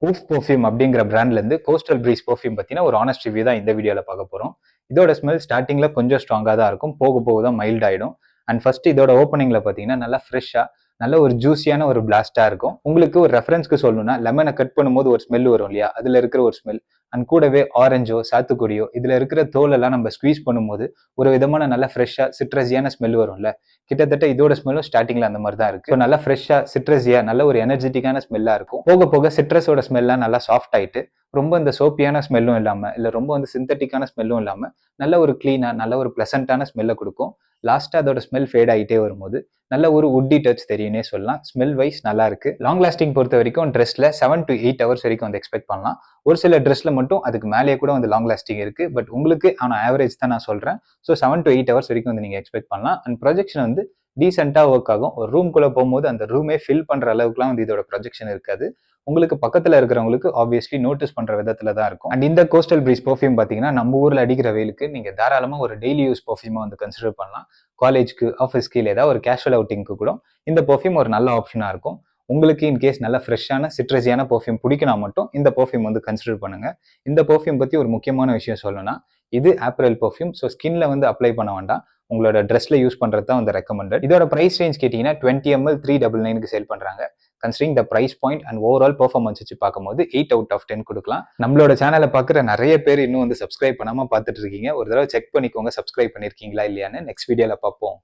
ஊஃப் perfume அப்படிங்கிற பிராண்ட்ல இருந்து கோஸ்டல் பிரீஸ் பெர்ஃப்யூம் பத்தின ஒரு ஆனஸ்ட் ரிவ்யூ தான் இந்த வீடியோல பார்க்க போறோம். இதோட ஸ்மெல் ஸ்டார்டிங்ல கொஞ்சம் ஸ்ட்ராங்கா தான் இருக்கும், போக போக தான் மைல்ட் ஆயிடும். அண்ட் ஃபர்ஸ்ட் இதோட ஓப்பனிங்ல பாத்தீங்கன்னா நல்லா ஃப்ரெஷ்ஷா நல்ல ஒரு ஜூஸியான ஒரு பிளாஸ்டா இருக்கும். உங்களுக்கு ஒரு ரெஃபரன்ஸ்க்கு சொல்லணும்னா லெமனை கட் பண்ணும்போது ஒரு ஸ்மெல் வரும் இல்லையா, அதுல இருக்கிற ஒரு ஸ்மெல். அண்ட் கூடவே ஆரஞ்சோ சாத்துக்குடியோ இதுல இருக்கிற தோல் எல்லாம் நம்ம ஸ்குவீஸ் பண்ணும்போது ஒரு விதமான நல்ல ஃப்ரெஷ்ஷா சிட்ரஸியான ஸ்மெல் வரும்ல, கிட்டத்தட்ட இதோட ஸ்மெல்லும் ஸ்டார்டிங்ல அந்த மாதிரி தான் இருக்கு. நல்லா ஃப்ரெஷ்ஷா சிட்ரஸியா நல்ல ஒரு எனர்ஜெட்டிக்கான ஸ்மெல்லா இருக்கும். போக போக சிட்ரஸோட ஸ்மெல்லாம் நல்லா சாஃப்ட் ஆயிட்டு ரொம்ப இந்த சோப்பியான ஸ்மெல்லும் இல்லாம இல்ல ரொம்ப வந்து சிந்தட்டிக்கான ஸ்மெல்லும் இல்லாம நல்ல ஒரு கிளீனா நல்ல ஒரு பிளசண்டான ஸ்மெல்ல கொடுக்கும். லாஸ்டா அதோட ஸ்மெல் ஃபேட் ஆகிட்டே வரும்போது நல்ல ஒரு உட்டி டச் தெரியும்னே சொல்லலாம். ஸ்மெல் வைஸ் நல்லா இருக்கு. லாங் லாஸ்டிங் பொறுத்த வரைக்கும் ட்ரெஸ்ல 7 to 8 ஹவர்ஸ் வரைக்கும் வந்து எக்ஸ்பெக்ட் பண்ணலாம். ஒரு சில ட்ரெஸ்ல மட்டும் அதுக்கு மேலேயே கூட வந்து லாங் லாஸ்டிங் இருக்கு. பட் உங்களுக்கு ஆன ஆவரேஜ் தான் நான் சொல்றேன். ஸோ 7 to 8 ஹவர்ஸ் வரைக்கும் வந்து நீங்க எக்ஸ்பெக்ட் பண்ணலாம். அண்ட் ப்ரொஜெக்ஷன் வந்து டீசென்டா ஒர்க் ஆகும். ஒரு ரூம்குள்ள போகும்போது அந்த ரூமே ஃபில் பண்ற அளவுக்குலாம் வந்து இதோட ப்ரொஜெக்ஷன் இருக்காது. உங்களுக்கு பக்கத்துல இருக்கிறவங்களுக்கு ஆப்வியஸ்லி நோட்டீஸ் பண்ற விதத்துல தான் இருக்கும். அண்ட் இந்த கோஸ்டல் பிரீஸ் பெர்ஃப்யூம் பாத்தீங்கன்னா நம்ம ஊர்ல அடிக்கிற வெயிலுக்கு நீங்க தாராளமா ஒரு டெய்லி யூஸ் பெர்ஃப்யூமா வந்து கன்சிடர் பண்ணலாம். காலேஜ்க்கு, ஆஃபீஸ்க்கு இல்லை ஏதாவது ஒரு கேஷுவல் அவுட்டிங்க்கு கூட இந்த பெர்ஃப்யூம் ஒரு நல்ல ஆப்ஷனா இருக்கும். உங்களுக்கு இன்கேஸ் நல்ல ஃப்ரெஷ்ஷான சிட்ரஸியான பெர்ஃப்யூம் பிடிக்கினா மட்டும் இந்த பெர்ஃப்யூம் வந்து கன்சிடர் பண்ணுங்க. இந்த பெர்ஃப்யூம் பத்தி ஒரு முக்கியமான விஷயம் சொல்லணும்னா, இது ஆப்ரல் பெர்ஃப்யூம். ஸோ ஸ்கின்ல வந்து அப்ளை பண்ண வேண்டாம், உங்களோட ட்ரெஸ்ல யூஸ் பண்றது தான் வந்து ரெக்கமெண்டட். இதோட பிரைஸ் ரேஞ்ச் கேட்டீங்கன்னா 20 ml 399 சேல் பண்றாங்க. Considering the price point and overall performance வச்சு பார்க்கும்போது 8 out of 10 கொடுக்கலாம். நம்மளோட சேனலை பார்க்குற நிறைய பேர் இன்னும் வந்து சப்ஸ்கிரைப் பண்ணாம பார்த்துட்டு இருக்கீங்க. ஒரு தடவை செக் பண்ணிக்கோங்க சப்ஸ்கிரைப் பண்ணிருக்கீங்களா இல்லையான்னு. நெக்ஸ்ட் வீடியோல பார்ப்போம்.